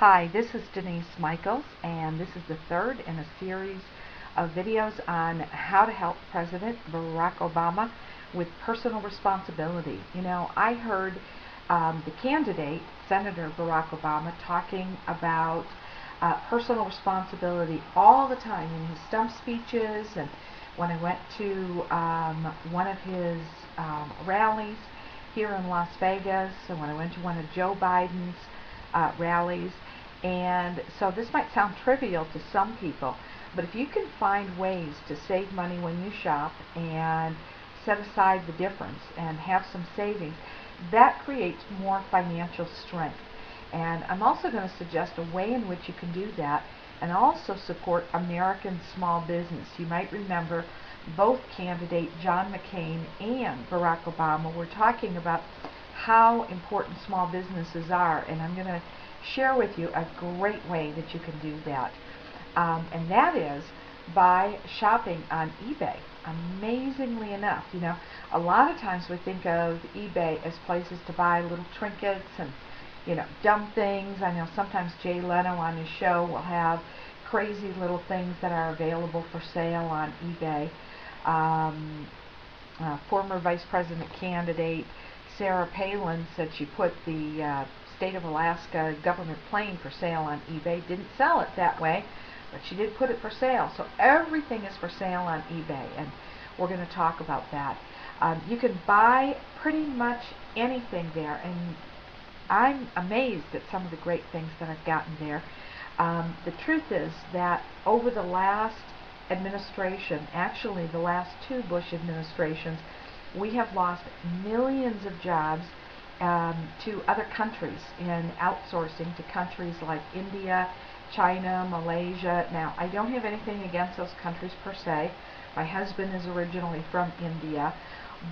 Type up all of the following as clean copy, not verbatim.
Hi, this is Denise Michaels, and this is the third in a series of videos on how to help President Barack Obama with personal responsibility. I heard the candidate, Senator Barack Obama, talking about personal responsibility all the time in his stump speeches, and when I went to one of his rallies here in Las Vegas, and when I went to one of Joe Biden's rallies. And so this might sound trivial to some people, but if you can find ways to save money when you shop and set aside the difference and have some savings, that creates more financial strength. And I'm also going to suggest a way in which you can do that and also support American small business. You might remember both candidate John McCain and Barack Obama were talking about how important small businesses are, and I'm going to share with you a great way that you can do that. And that is by shopping on eBay. Amazingly enough, a lot of times we think of eBay as places to buy little trinkets and, dumb things. I know sometimes Jay Leno on his show will have crazy little things that are available for sale on eBay. Former Vice President candidate Sarah Palin said she put the state of Alaska government plane for sale on eBay. Didn't sell it that way, but she did put it for sale. So everything is for sale on eBay, and we're going to talk about that. You can buy pretty much anything there, and I'm amazed at some of the great things that I've gotten there. The truth is that over the last administration, actually the last two Bush administrations, we have lost millions of jobs to other countries in outsourcing to countries like India, China, Malaysia. Now, I don't have anything against those countries per se. My husband is originally from India,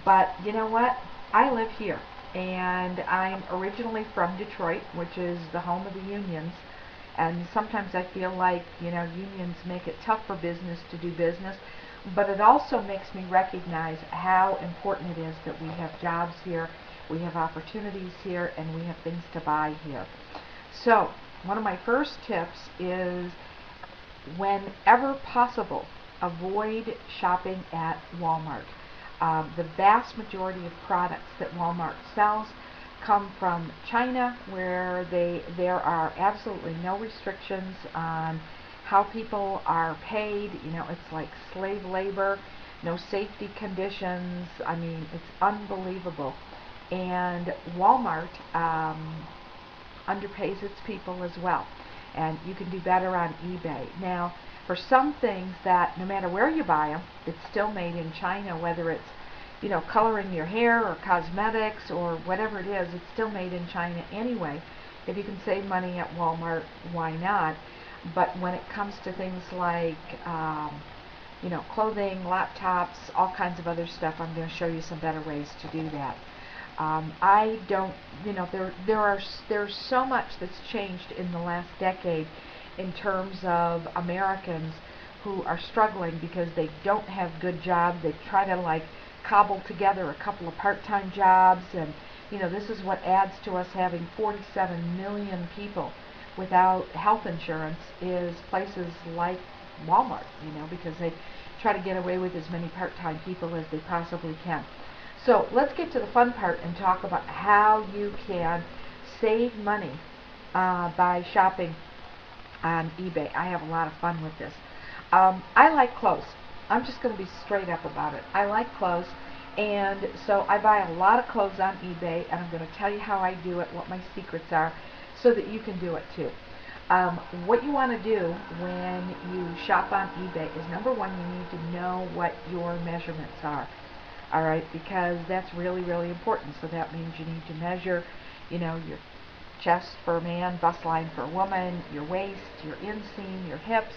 but you know what? I live here, and I'm originally from Detroit, which is the home of the unions. And sometimes I feel like, unions make it tough for business to do business, but it also makes me recognize how important it is that we have jobs here, we have opportunities here, and we have things to buy here. So, one of my first tips is, whenever possible, avoid shopping at Walmart. The vast majority of products that Walmart sells come from China, where there are absolutely no restrictions on how people are paid. It's like slave labor, no safety conditions. I mean, it's unbelievable. And Walmart underpays its people as well. And you can do better on eBay. Now, for some things that, no matter where you buy them, it's still made in China, whether it's coloring your hair or cosmetics or whatever it is, it's still made in China anyway. If you can save money at Walmart, why not? But when it comes to things like, clothing, laptops, all kinds of other stuff, I'm going to show you some better ways to do that. I don't, there's so much that's changed in the last decade in terms of Americans who are struggling because they don't have good jobs. They try to cobble together a couple of part-time jobs, and this is what adds to us having 47 million people without health insurance, is places like Walmart, because they try to get away with as many part-time people as they possibly can. So let's get to the fun part and talk about how you can save money by shopping on eBay. I have a lot of fun with this. I like clothes. I'm just going to be straight up about it. I like clothes, and so I buy a lot of clothes on eBay, and I'm going to tell you how I do it, what my secrets are, so that you can do it too. What you want to do when you shop on eBay is, number one, you need to know what your measurements are. All right, because that's really, really important. So that means you need to measure, your chest for a man, bust line for a woman, your waist, your inseam, your hips,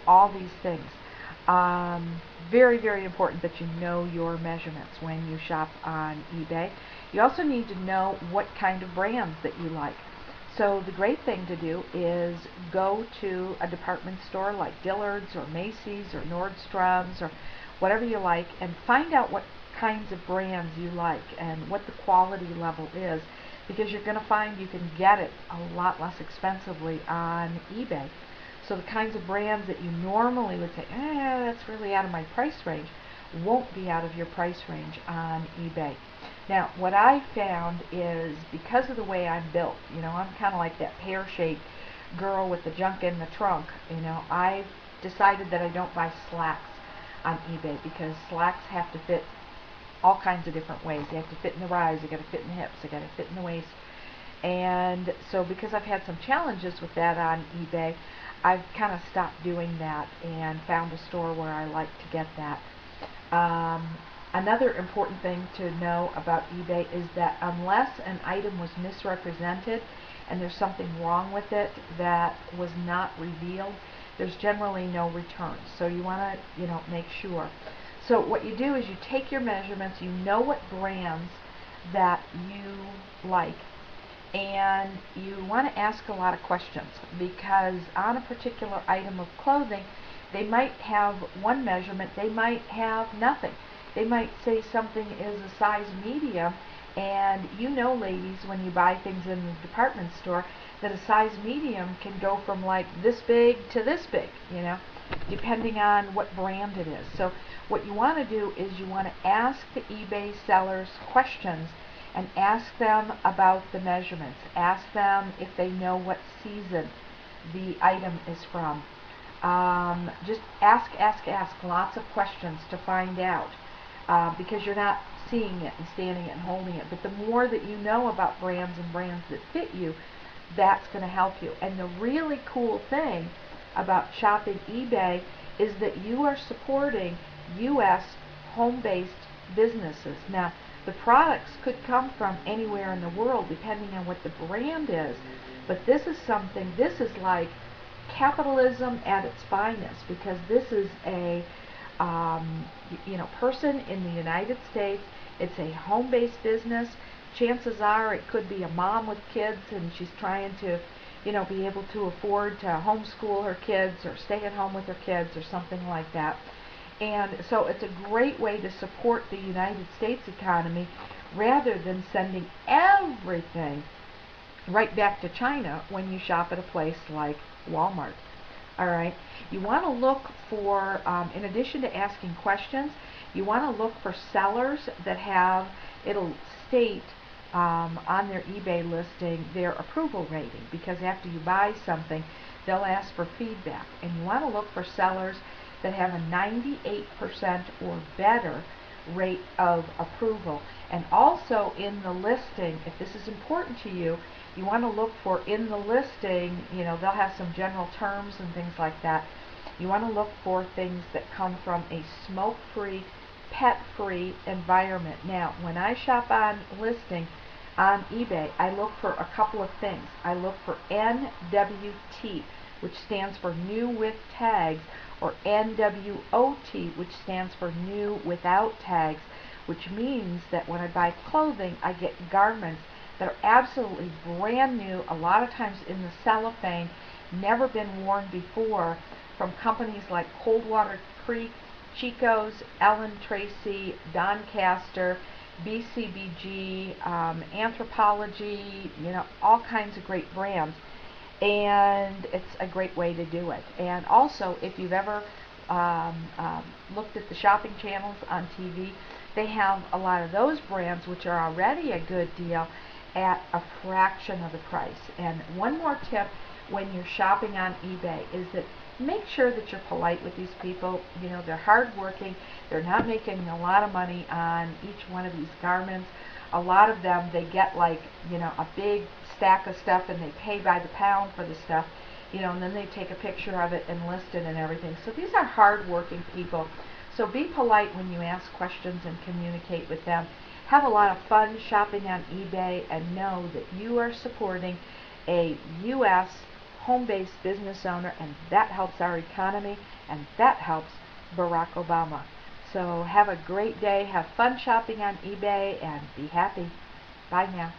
all these things. Very, very important that you know your measurements when you shop on eBay. You also need to know what kind of brands that you like. So the great thing to do is go to a department store like Dillard's or Macy's or Nordstrom's or whatever you like, and find out what kinds of brands you like and what the quality level is. because you're going to find you can get it a lot less expensively on eBay. So the kinds of brands that you normally would say, that's really out of my price range, won't be out of your price range on eBay. Now, what I found is, because of the way I'm built, I'm kind of like that pear-shaped girl with the junk in the trunk. I've decided that I don't buy slacks on eBay, because slacks have to fit all kinds of different ways. They have to fit in the rise, they got to fit in the hips, they got to fit in the waist. And so because I've had some challenges with that on eBay, I've kind of stopped doing that and found a store where I like to get that. Another important thing to know about eBay is that unless an item was misrepresented and there's something wrong with it that was not revealed, there's generally no returns. So you want to, make sure. So what you do is you take your measurements, you know what brands that you like, and you want to ask a lot of questions, because on a particular item of clothing, they might have one measurement, they might have nothing. They might say something is a size medium, and ladies, when you buy things in the department store, that a size medium can go from like this big to this big, depending on what brand it is. So what you want to do is you want to ask the eBay sellers questions and ask them about the measurements. Ask them if they know what season the item is from. Just ask lots of questions to find out, because you're not seeing it and standing it and holding it. But the more that you know about brands and brands that fit you, that's going to help you. And the really cool thing about shopping eBay is that you are supporting U.S. home-based businesses. Now, the products could come from anywhere in the world depending on what the brand is, but this is like capitalism at its finest, because this is a person in the United States. It's a home-based business. Chances are it could be a mom with kids, and she's trying to be able to afford to homeschool her kids or stay at home with her kids or something like that. And so it's a great way to support the United States economy, rather than sending everything right back to China when you shop at a place like Walmart. Alright, you want to look for, in addition to asking questions, you want to look for sellers that have, it'll state on their eBay listing their approval rating, because after you buy something, they'll ask for feedback. And you want to look for sellers that have a 98% or better rate of approval. And also in the listing, if this is important to you, you want to look for, in the listing, they'll have some general terms and things like that. You want to look for things that come from a smoke-free, pet-free environment. Now, when I shop on listing on eBay, I look for a couple of things. I look for NWT, which stands for new with tags, or NWOT, which stands for new without tags, which means that when I buy clothing, I get garments that are absolutely brand new, a lot of times in the cellophane, never been worn before, from companies like Coldwater Creek, Chico's, Ellen Tracy, Doncaster, BCBG, Anthropologie, all kinds of great brands. And it's a great way to do it. And also, if you've ever looked at the shopping channels on TV, they have a lot of those brands, which are already a good deal, at a fraction of the price. And one more tip when you're shopping on eBay is that make sure that you're polite with these people. They're hardworking. They're not making a lot of money on each one of these garments. A lot of them, they get like, a big stack of stuff, and they pay by the pound for the stuff, and then they take a picture of it and list it and everything. So these are hard-working people. So be polite when you ask questions and communicate with them. Have a lot of fun shopping on eBay, and know that you are supporting a U.S. home-based business owner, and that helps our economy, and that helps Barack Obama. So have a great day, have fun shopping on eBay, and be happy. Bye now.